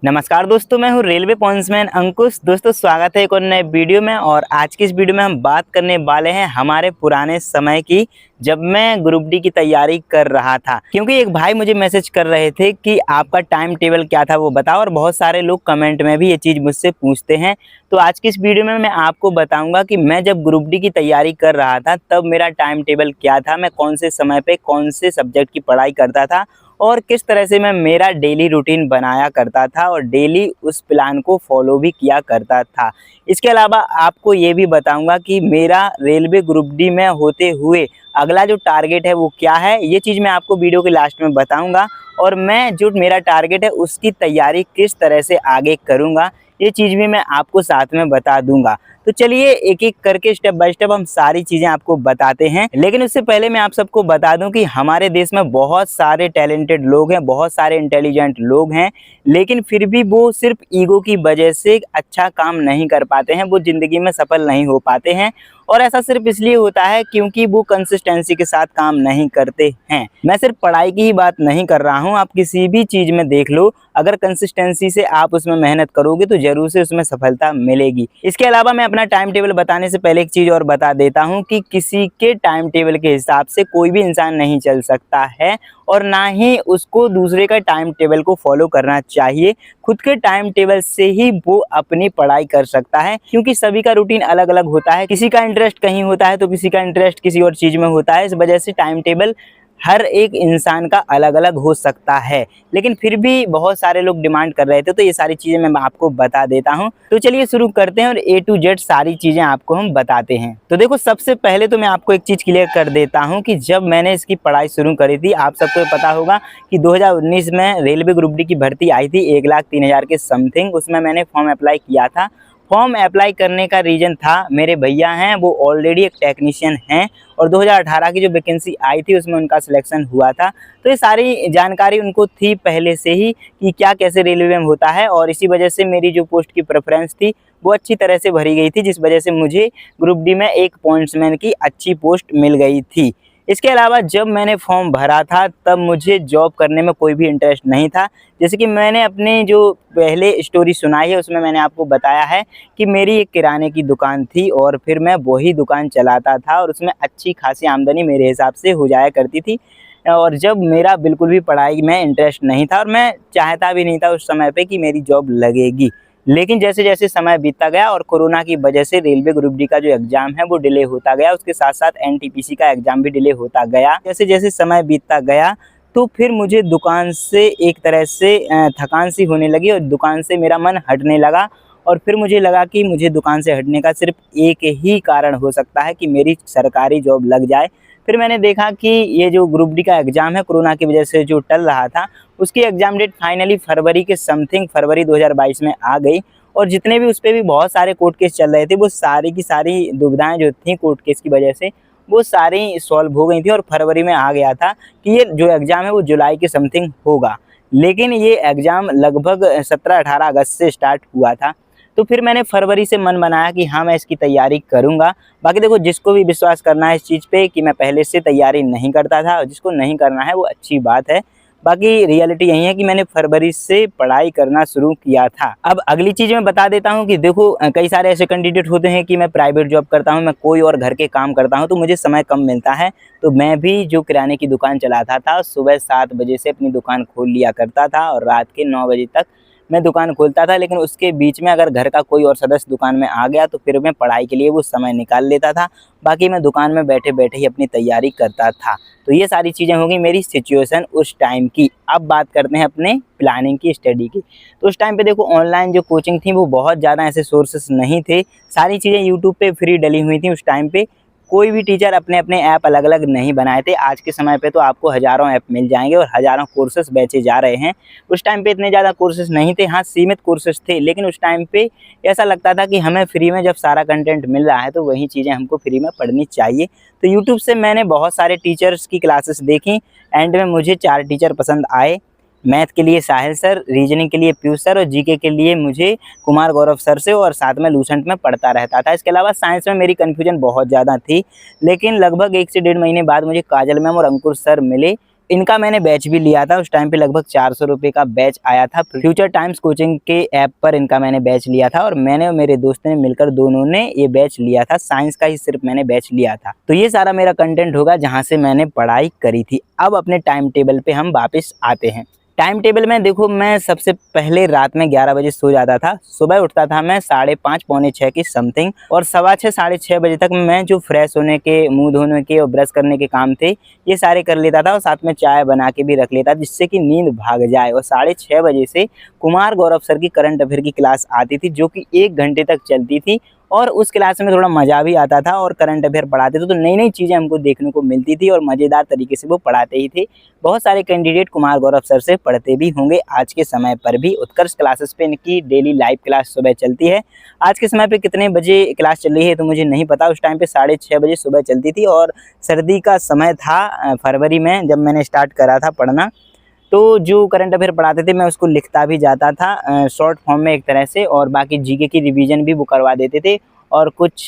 नमस्कार दोस्तों, मैं हूं रेलवे पॉइंट्समैन अंकुश। दोस्तों स्वागत है एक और नए वीडियो में। और आज की इस वीडियो में हम बात करने वाले हैं हमारे पुराने समय की, जब मैं ग्रुप डी की तैयारी कर रहा था। क्योंकि एक भाई मुझे मैसेज कर रहे थे कि आपका टाइम टेबल क्या था वो बताओ, और बहुत सारे लोग कमेंट में भी ये चीज़ मुझसे पूछते हैं। तो आज की इस वीडियो में मैं आपको बताऊंगा कि मैं जब ग्रुप डी की तैयारी कर रहा था तब मेरा टाइम टेबल क्या था, मैं कौन से समय पे कौन से सब्जेक्ट की पढ़ाई करता था और किस तरह से मैं मेरा डेली रूटीन बनाया करता था और डेली उस प्लान को फॉलो भी किया करता था। इसके अलावा आपको ये भी बताऊंगा कि मेरा रेलवे ग्रुप डी में होते हुए अगला जो टारगेट है वो क्या है, ये चीज़ मैं आपको वीडियो के लास्ट में बताऊंगा। और मैं जो मेरा टारगेट है उसकी तैयारी किस तरह से आगे करूंगा, ये चीज़ भी मैं आपको साथ में बता दूंगा। तो चलिए एक एक करके स्टेप बाय स्टेप हम सारी चीज़ें आपको बताते हैं। लेकिन उससे पहले मैं आप सबको बता दूं कि हमारे देश में बहुत सारे टैलेंटेड लोग हैं, बहुत सारे इंटेलिजेंट लोग हैं, लेकिन फिर भी वो सिर्फ ईगो की वजह से अच्छा काम नहीं कर पाते हैं, वो ज़िंदगी में सफल नहीं हो पाते हैं। और ऐसा सिर्फ इसलिए होता है क्योंकि वो कंसिस्टेंसी के साथ काम नहीं करते हैं। मैं सिर्फ पढ़ाई की ही बात नहीं कर रहा हूँ, आप किसी भी चीज़ में देख लो, अगर कंसिस्टेंसी से आप उसमें मेहनत करोगे तो जरूर से उसमें सफलता मिलेगी। इसके अलावा मैं अपना टाइम टेबल बताने से पहले एक चीज़ और बता देता हूँ कि किसी के टाइम टेबल के हिसाब से कोई भी इंसान नहीं चल सकता है, और ना ही उसको दूसरे का टाइम टेबल को फॉलो करना चाहिए। खुद के टाइम टेबल से ही वो अपनी पढ़ाई कर सकता है, क्योंकि सभी का रूटीन अलग अलग होता है। किसी का इंटरेस्ट कहीं होता है तो किसी का इंटरेस्ट किसी और चीज़ में होता है। इस वजह से टाइम टेबल हर एक इंसान का अलग अलग हो सकता है, लेकिन फिर भी बहुत सारे लोग डिमांड कर रहे थे तो ये सारी चीज़ें मैं आपको बता देता हूं। तो चलिए शुरू करते हैं और ए टू जेड सारी चीज़ें आपको हम बताते हैं। तो देखो, सबसे पहले तो मैं आपको एक चीज़ क्लियर कर देता हूं कि जब मैंने इसकी पढ़ाई शुरू करी थी, आप सबको पता होगा कि 2019 में रेलवे ग्रुप डी की भर्ती आई थी 1,03,000 के समथिंग। उसमें मैंने फॉर्म अप्लाई किया था। फॉर्म अप्लाई करने का रीज़न था, मेरे भैया हैं वो ऑलरेडी एक टेक्नीशियन हैं और 2018 की जो वैकेंसी आई थी उसमें उनका सिलेक्शन हुआ था। तो ये सारी जानकारी उनको थी पहले से ही कि क्या कैसे रेलवे में होता है, और इसी वजह से मेरी जो पोस्ट की प्रेफरेंस थी वो अच्छी तरह से भरी गई थी, जिस वजह से मुझे ग्रुप डी में एक पॉइंट्समैन की अच्छी पोस्ट मिल गई थी। इसके अलावा जब मैंने फॉर्म भरा था तब मुझे जॉब करने में कोई भी इंटरेस्ट नहीं था। जैसे कि मैंने अपनी जो पहले स्टोरी सुनाई है उसमें मैंने आपको बताया है कि मेरी एक किराने की दुकान थी और फिर मैं वही दुकान चलाता था और उसमें अच्छी खासी आमदनी मेरे हिसाब से हो जाया करती थी। और जब मेरा बिल्कुल भी पढ़ाई में इंटरेस्ट नहीं था और मैं चाहता भी नहीं था उस समय पे कि मेरी जॉब लगेगी। लेकिन जैसे जैसे समय बीतता गया और कोरोना की वजह से रेलवे ग्रुप डी का जो एग्ज़ाम है वो डिले होता गया, उसके साथ साथ एनटीपीसी का एग्ज़ाम भी डिले होता गया। जैसे जैसे समय बीतता गया तो फिर मुझे दुकान से एक तरह से थकान सी होने लगी और दुकान से मेरा मन हटने लगा। और फिर मुझे लगा कि मुझे दुकान से हटने का सिर्फ एक ही कारण हो सकता है कि मेरी सरकारी जॉब लग जाए। फिर मैंने देखा कि ये जो ग्रुप डी का एग्ज़ाम है कोरोना की वजह से जो टल रहा था, उसकी एग्ज़ाम डेट फाइनली फरवरी के समथिंग, फरवरी 2022 में आ गई। और जितने भी उस पर भी बहुत सारे कोर्ट केस चल रहे थे, वो सारी की सारी दुविधाएं जो थी कोर्ट केस की वजह से वो सारी सॉल्व हो गई थी और फरवरी में आ गया था कि ये जो एग्ज़ाम है वो जुलाई के समथिंग होगा। लेकिन ये एग्ज़ाम लगभग 17-18 अगस्त से स्टार्ट हुआ था। तो फिर मैंने फरवरी से मन बनाया कि हाँ मैं इसकी तैयारी करूँगा। बाकी देखो, जिसको भी विश्वास करना है इस चीज़ पे कि मैं पहले से तैयारी नहीं करता था, और जिसको नहीं करना है वो अच्छी बात है। बाकी रियलिटी यही है कि मैंने फरवरी से पढ़ाई करना शुरू किया था। अब अगली चीज़ मैं बता देता हूँ कि देखो, कई सारे ऐसे कैंडिडेट होते हैं कि मैं प्राइवेट जॉब करता हूँ, मैं कोई और घर के काम करता हूँ तो मुझे समय कम मिलता है। तो मैं भी जो किराने की दुकान चलाता था, सुबह 7 बजे से अपनी दुकान खोल लिया करता था और रात के 9 बजे तक मैं दुकान खोलता था। लेकिन उसके बीच में अगर घर का कोई और सदस्य दुकान में आ गया तो फिर मैं पढ़ाई के लिए वो समय निकाल लेता था। बाकी मैं दुकान में बैठे बैठे ही अपनी तैयारी करता था। तो ये सारी चीज़ें होंगी मेरी सिचुएशन उस टाइम की। अब बात करते हैं अपने प्लानिंग की, स्टडी की। तो उस टाइम पे देखो, ऑनलाइन जो कोचिंग थी वो बहुत ज़्यादा ऐसे सोर्सेस नहीं थे, सारी चीज़ें यूट्यूब पे फ्री डली हुई थी। उस टाइम पे कोई भी टीचर अपने अपने ऐप अलग अलग नहीं बनाए थे। आज के समय पे तो आपको हज़ारों ऐप मिल जाएंगे और हज़ारों कोर्सेस बेचे जा रहे हैं। उस टाइम पे इतने ज़्यादा कोर्सेस नहीं थे, हाँ सीमित कोर्सेस थे, लेकिन उस टाइम पे ऐसा लगता था कि हमें फ्री में जब सारा कंटेंट मिल रहा है तो वही चीज़ें हमको फ्री में पढ़नी चाहिए। तो यूट्यूब से मैंने बहुत सारे टीचर्स की क्लासेस देखी। एंड में मुझे 4 टीचर पसंद आए। मैथ के लिए साहिल सर, रीजनिंग के लिए पीयूष सर और जीके के लिए मुझे कुमार गौरव सर से, और साथ में लूसेंट में पढ़ता रहता था। इसके अलावा साइंस में मेरी कन्फ्यूजन बहुत ज़्यादा थी, लेकिन लगभग 1 से 1.5 महीने बाद मुझे काजल मैम और अंकुर सर मिले इनका मैंने बैच भी लिया था। उस टाइम पे लगभग 400 रुपये का बैच आया था। फ्यूचर टाइम्स कोचिंग के ऐप पर इनका मैंने बैच लिया था और मैंने और मेरे दोस्त ने मिलकर दोनों ने ये बैच लिया था। साइंस का ही सिर्फ मैंने बैच लिया था। तो ये सारा मेरा कंटेंट होगा जहाँ से मैंने पढ़ाई करी थी। अब अपने टाइम टेबल पे हम वापस आते हैं। टाइम टेबल में देखो, मैं सबसे पहले रात में 11 बजे सो जाता था। सुबह उठता था मैं 5:30 पौने 6 की समथिंग, और 6:15 साढ़े 6 बजे तक मैं जो फ्रेश होने के, मुंह धोने के और ब्रश करने के काम थे ये सारे कर लेता था, और साथ में चाय बना के भी रख लेता जिससे कि नींद भाग जाए। और 6:30 बजे से कुमार गौरव सर की करंट अफेयर की क्लास आती थी जो कि 1 घंटे तक चलती थी, और उस क्लास में थोड़ा मज़ा भी आता था। और करंट अफेयर पढ़ाते थे तो नई नई चीज़ें हमको देखने को मिलती थी और मज़ेदार तरीके से वो पढ़ाते ही थे। बहुत सारे कैंडिडेट कुमार गौरव सर से पढ़ते भी होंगे आज के समय पर भी। उत्कर्ष क्लासेस पे इनकी डेली लाइव क्लास सुबह चलती है। आज के समय पे कितने बजे क्लास चल रही है तो मुझे नहीं पता। उस टाइम पे 6:30 बजे सुबह चलती थी और सर्दी का समय था, फरवरी में जब मैंने स्टार्ट करा था पढ़ना। तो जो करंट अफेयर पढ़ाते थे मैं उसको लिखता भी जाता था शॉर्ट फॉर्म में एक तरह से, और बाकी जीके की रिवीजन भी वो करवा देते थे। और कुछ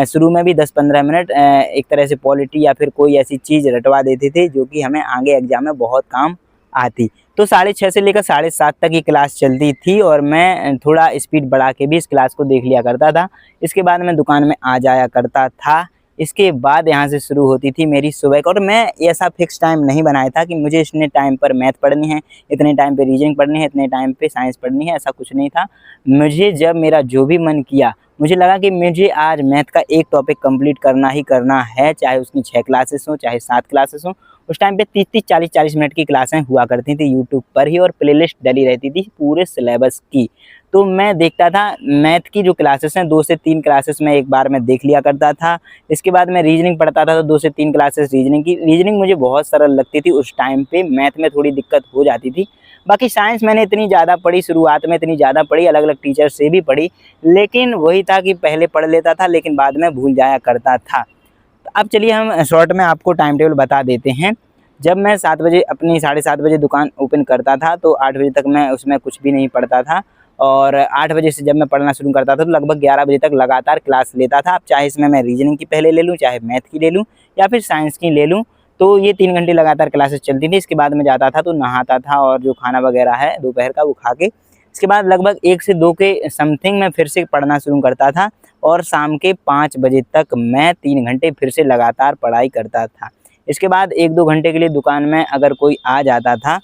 शुरू में भी 10-15 मिनट एक तरह से पॉलिटी या फिर कोई ऐसी चीज़ रटवा देते थे जो कि हमें आगे एग्जाम में बहुत काम आती। तो 6:30 से लेकर 7:30 तक की क्लास चलती थी और मैं थोड़ा स्पीड बढ़ा के भी इस क्लास को देख लिया करता था। इसके बाद मैं दुकान में आ जाया करता था। इसके बाद यहाँ से शुरू होती थी मेरी सुबह का, और मैं ऐसा फिक्स टाइम नहीं बनाया था कि मुझे इतने टाइम पर मैथ पढ़नी है, इतने टाइम पे रीजनिंग पढ़नी है, इतने टाइम पे साइंस पढ़नी है, ऐसा कुछ नहीं था। मुझे जब मेरा जो भी मन किया, मुझे लगा कि मुझे आज मैथ का एक टॉपिक कंप्लीट करना ही करना है, चाहे उसकी 6 क्लासेस हों चाहे 7 क्लासेस हों। उस टाइम पे 30-30 40-40 मिनट की क्लासें हुआ करती थी यूट्यूब पर ही, और प्लेलिस्ट डली रहती थी पूरे सिलेबस की। तो मैं देखता था मैथ की जो क्लासेस हैं 2 से 3 क्लासेस मैं एक बार में देख लिया करता था। इसके बाद मैं रीजनिंग पढ़ता था तो 2 से 3 क्लासेस रीजनिंग की। रीजनिंग मुझे बहुत सरल लगती थी उस टाइम पे, मैथ में थोड़ी दिक्कत हो जाती थी। बाकी साइंस मैंने इतनी ज़्यादा पढ़ी, शुरुआत में इतनी ज़्यादा पढ़ी, अलग अलग टीचर से भी पढ़ी, लेकिन वही था कि पहले पढ़ लेता था लेकिन बाद में भूल जाया करता था। तो अब चलिए हम शॉर्ट में आपको टाइम टेबल बता देते हैं। जब मैं 7 बजे अपनी 7:30 बजे दुकान ओपन करता था तो 8 बजे तक मैं उसमें कुछ भी नहीं पढ़ता था, और 8 बजे से जब मैं पढ़ना शुरू करता था तो लगभग 11 बजे तक लगातार क्लास लेता था। अब चाहे इसमें मैं रीजनिंग की पहले ले लूँ, चाहे मैथ की ले लूँ या फिर साइंस की ले लूँ, तो ये 3 घंटे लगातार क्लासेस चलती थी। इसके बाद मैं जाता था तो नहाता था और जो खाना वगैरह है दोपहर का वो खा के, इसके बाद लगभग 1 से 2 के समथिंग मैं फिर से पढ़ना शुरू करता था, और शाम के 5 बजे तक मैं 3 घंटे फिर से लगातार पढ़ाई करता था। इसके बाद 1-2 घंटे के लिए दुकान में अगर कोई आ जाता था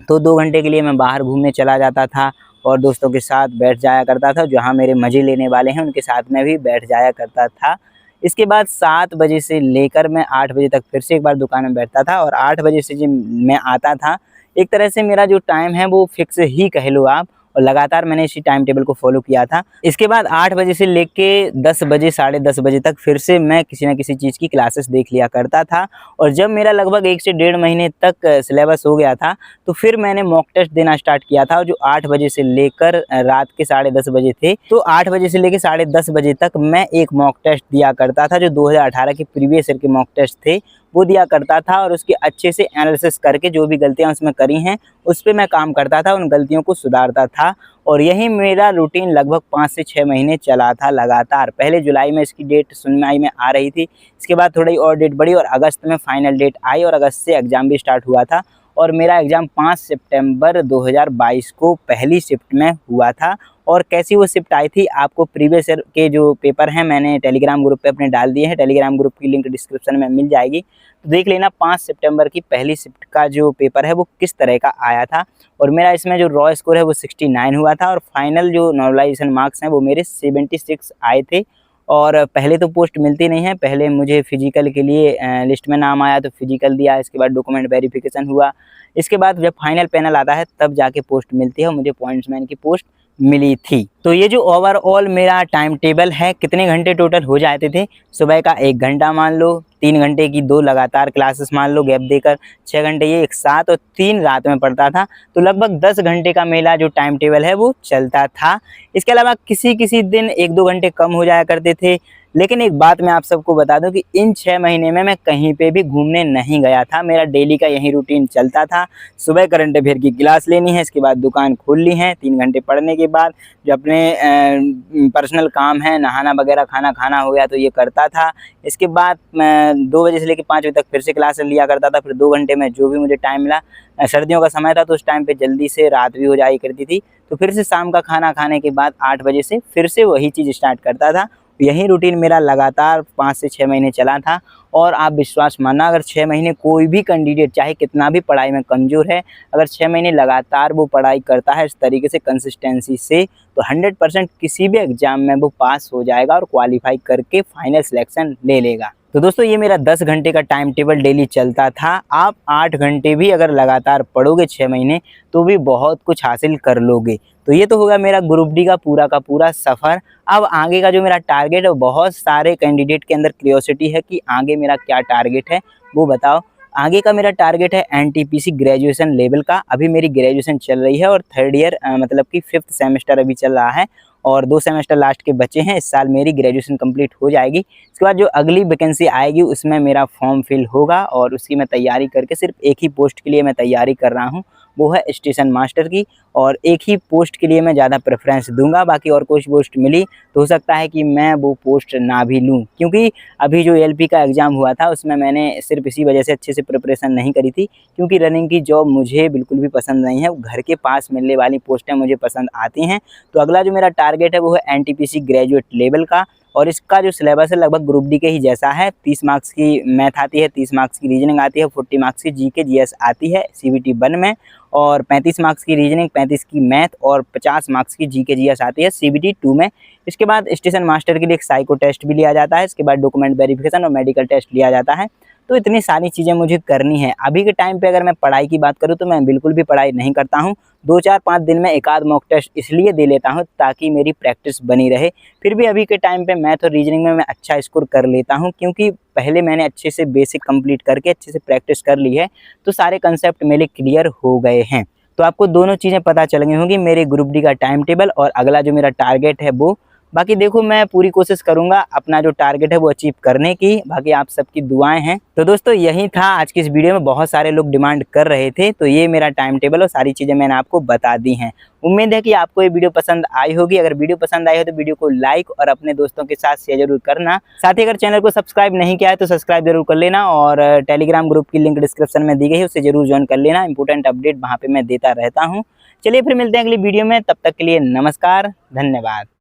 तो 2 घंटे के लिए मैं बाहर घूमने चला जाता था और दोस्तों के साथ बैठ जाया करता था। जहाँ मेरे मज़े लेने वाले हैं उनके साथ में भी बैठ जाया करता था। इसके बाद 7 बजे से लेकर मैं 8 बजे तक फिर से एक बार दुकान में बैठता था, और 8 बजे से जब मैं आता था, एक तरह से मेरा जो टाइम है वो फिक्स ही कह लो आप, और लगातार मैंने इसी टाइम टेबल को फॉलो किया था। इसके बाद 8 बजे से लेके 10 बजे साढ़े 10 बजे तक फिर से मैं किसी न किसी चीज़ की क्लासेस देख लिया करता था, और जब मेरा लगभग 1 से 1.5 महीने तक सिलेबस हो गया था तो फिर मैंने मॉक टेस्ट देना स्टार्ट किया था, और जो 8 बजे से लेकर रात के 10:30 बजे थे, तो 8 बजे से लेकर 10:30 बजे तक मैं एक मॉक टेस्ट दिया करता था जो 2018 के प्रीवियस ईयर के मॉक टेस्ट थे वो दिया करता था, और उसके अच्छे से एनालिसिस करके जो भी गलतियां उसमें करी हैं उस पर मैं काम करता था, उन गलतियों को सुधारता था। और यही मेरा रूटीन लगभग 5 से 6 महीने चला था लगातार। पहले जुलाई में इसकी डेट सुनवाई में आ रही थी, इसके बाद थोड़ी और डेट बढ़ी और अगस्त में फाइनल डेट आई, और अगस्त से एग्ज़ाम भी स्टार्ट हुआ था, और मेरा एग्ज़ाम 5 सितंबर 2022 को पहली शिफ्ट में हुआ था। और कैसी वो शिफ्ट आई थी आपको प्रीवियस ईयर के जो पेपर हैं मैंने टेलीग्राम ग्रुप पे अपने डाल दिए हैं, टेलीग्राम ग्रुप की लिंक डिस्क्रिप्शन में मिल जाएगी, तो देख लेना 5 सितंबर की पहली शिफ्ट का जो पेपर है वो किस तरह का आया था। और मेरा इसमें जो रॉ स्कोर है वो 69 हुआ था, और फाइनल जो नॉर्मलाइजेशन मार्क्स हैं वो मेरे 76 आए थे। और पहले तो पोस्ट मिलती नहीं है, पहले मुझे फिजिकल के लिए लिस्ट में नाम आया तो फिजिकल दिया, इसके बाद डॉक्यूमेंट वेरिफिकेशन हुआ, इसके बाद जब फाइनल पैनल आता है तब जाके पोस्ट मिलती है, और मुझे पॉइंट्समैन की पोस्ट मिली थी। तो ये जो ओवरऑल मेरा टाइम टेबल है, कितने घंटे टोटल हो जाते थे, सुबह का 1 घंटा मान लो, 3 घंटे की 2 लगातार क्लासेस मान लो गैप देकर, 6 घंटे ये एक साथ और 3 रात में पढ़ता था, तो लगभग 10 घंटे का मेरा जो टाइम टेबल है वो चलता था। इसके अलावा किसी किसी दिन 1-2 घंटे कम हो जाया करते थे, लेकिन एक बात मैं आप सबको बता दूं कि इन 6 महीने में मैं कहीं पे भी घूमने नहीं गया था। मेरा डेली का यही रूटीन चलता था। सुबह करंट अफेयर की क्लास लेनी है, इसके बाद दुकान खोलनी है, 3 घंटे पढ़ने के बाद जो अपने पर्सनल काम है, नहाना वगैरह, खाना खाना हो गया तो ये करता था। इसके बाद मैं 2 बजे से लेकर 5 बजे तक फिर से क्लास लिया करता था। फिर 2 घंटे में जो भी मुझे टाइम मिला, सर्दियों का समय था तो उस टाइम पे जल्दी से रात भी हो जाया करती थी, तो फिर से शाम का खाना खाने के बाद 8 बजे से फिर से वही चीज़ स्टार्ट करता था। यही रूटीन मेरा लगातार 5 से 6 महीने चला था। और आप विश्वास मानना, अगर 6 महीने कोई भी कैंडिडेट चाहे कितना भी पढ़ाई में कमज़ोर है, अगर 6 महीने लगातार वो पढ़ाई करता है इस तरीके से कंसिस्टेंसी से, तो 100% किसी भी एग्ज़ाम में वो पास हो जाएगा और क्वालिफाई करके फाइनल सिलेक्शन ले लेगा। तो दोस्तों ये मेरा 10 घंटे का टाइम टेबल डेली चलता था। आप 8 घंटे भी अगर लगातार पढ़ोगे 6 महीने तो भी बहुत कुछ हासिल कर लोगे। तो ये तो होगा मेरा ग्रुप डी का पूरा सफ़र। अब आगे का जो मेरा टारगेट है, बहुत सारे कैंडिडेट के अंदर क्यूरियोसिटी है कि आगे मेरा क्या टारगेट है, वो बताओ। आगे का मेरा टारगेट है एनटीपीसी ग्रेजुएशन लेवल का। अभी मेरी ग्रेजुएशन चल रही है और 3rd ईयर मतलब कि 5th सेमेस्टर अभी चल रहा है और 2 सेमेस्टर लास्ट के बचे हैं। इस साल मेरी ग्रेजुएशन कंप्लीट हो जाएगी। इसके बाद जो अगली वैकेंसी आएगी उसमें मेरा फॉर्म फिल होगा और उसकी मैं तैयारी करके, सिर्फ एक ही पोस्ट के लिए मैं तैयारी कर रहा हूँ, वो है स्टेशन मास्टर की। और एक ही पोस्ट के लिए मैं ज़्यादा प्रेफरेंस दूंगा, बाकी और कुछ पोस्ट मिली तो हो सकता है कि मैं वो पोस्ट ना भी लूँ, क्योंकि अभी जो एलपी का एग्ज़ाम हुआ था उसमें मैंने सिर्फ इसी वजह से अच्छे से प्रिपरेशन नहीं करी थी, क्योंकि रनिंग की जॉब मुझे बिल्कुल भी पसंद नहीं है। घर के पास मिलने वाली पोस्टें मुझे पसंद आती हैं। तो अगला जो मेरा टारगेट है वो है एनटीपीसी ग्रेजुएट लेवल का। और इसका जो सिलेबस है लगभग ग्रुप डी के ही जैसा है। 30 मार्क्स की मैथ आती है, 30 मार्क्स की रीजनिंग आती है, 40 मार्क्स की जीके जीएस आती है सीबीटी 1 में, और 35 मार्क्स की रीजनिंग, 35 की मैथ और 50 मार्क्स की जीके जीएस आती है सीबीटी 2 में। इसके बाद स्टेशन मास्टर के लिए एक साइको टेस्ट भी लिया जाता है। इसके बाद डॉक्यूमेंट वेरिफिकेशन और मेडिकल टेस्ट लिया जाता है। तो इतनी सारी चीज़ें मुझे करनी है। अभी के टाइम पे अगर मैं पढ़ाई की बात करूँ तो मैं बिल्कुल भी पढ़ाई नहीं करता हूँ। 2-4-5 दिन में एक आध मॉक टेस्ट इसलिए दे लेता हूँ ताकि मेरी प्रैक्टिस बनी रहे। फिर भी अभी के टाइम पे मैथ और रीजनिंग में मैं अच्छा स्कोर कर लेता हूँ, क्योंकि पहले मैंने अच्छे से बेसिक कंप्लीट करके अच्छे से प्रैक्टिस कर ली है, तो सारे कंसेप्ट मेरे क्लियर हो गए हैं। तो आपको दोनों चीज़ें पता चल गई होंगी, मेरे ग्रुप डी का टाइम टेबल और अगला जो मेरा टारगेट है वो। बाकी देखो, मैं पूरी कोशिश करूंगा अपना जो टारगेट है वो अचीव करने की। बाकी आप सबकी दुआएं हैं। तो दोस्तों यही था आज की इस वीडियो में। बहुत सारे लोग डिमांड कर रहे थे, तो ये मेरा टाइम टेबल और सारी चीज़ें मैंने आपको बता दी हैं। उम्मीद है कि आपको ये वीडियो पसंद आई होगी। अगर वीडियो पसंद आई हो तो वीडियो को लाइक और अपने दोस्तों के साथ शेयर जरूर करना। साथ ही अगर चैनल को सब्सक्राइब नहीं किया है तो सब्सक्राइब जरूर कर लेना, और टेलीग्राम ग्रुप की लिंक डिस्क्रिप्शन में दी गई है, उससे जरूर ज्वाइन कर लेना। इंपॉर्टेंट अपडेट वहाँ पे मैं देता रहता हूँ। चलिए फिर मिलते हैं अगली वीडियो में, तब तक के लिए नमस्कार, धन्यवाद।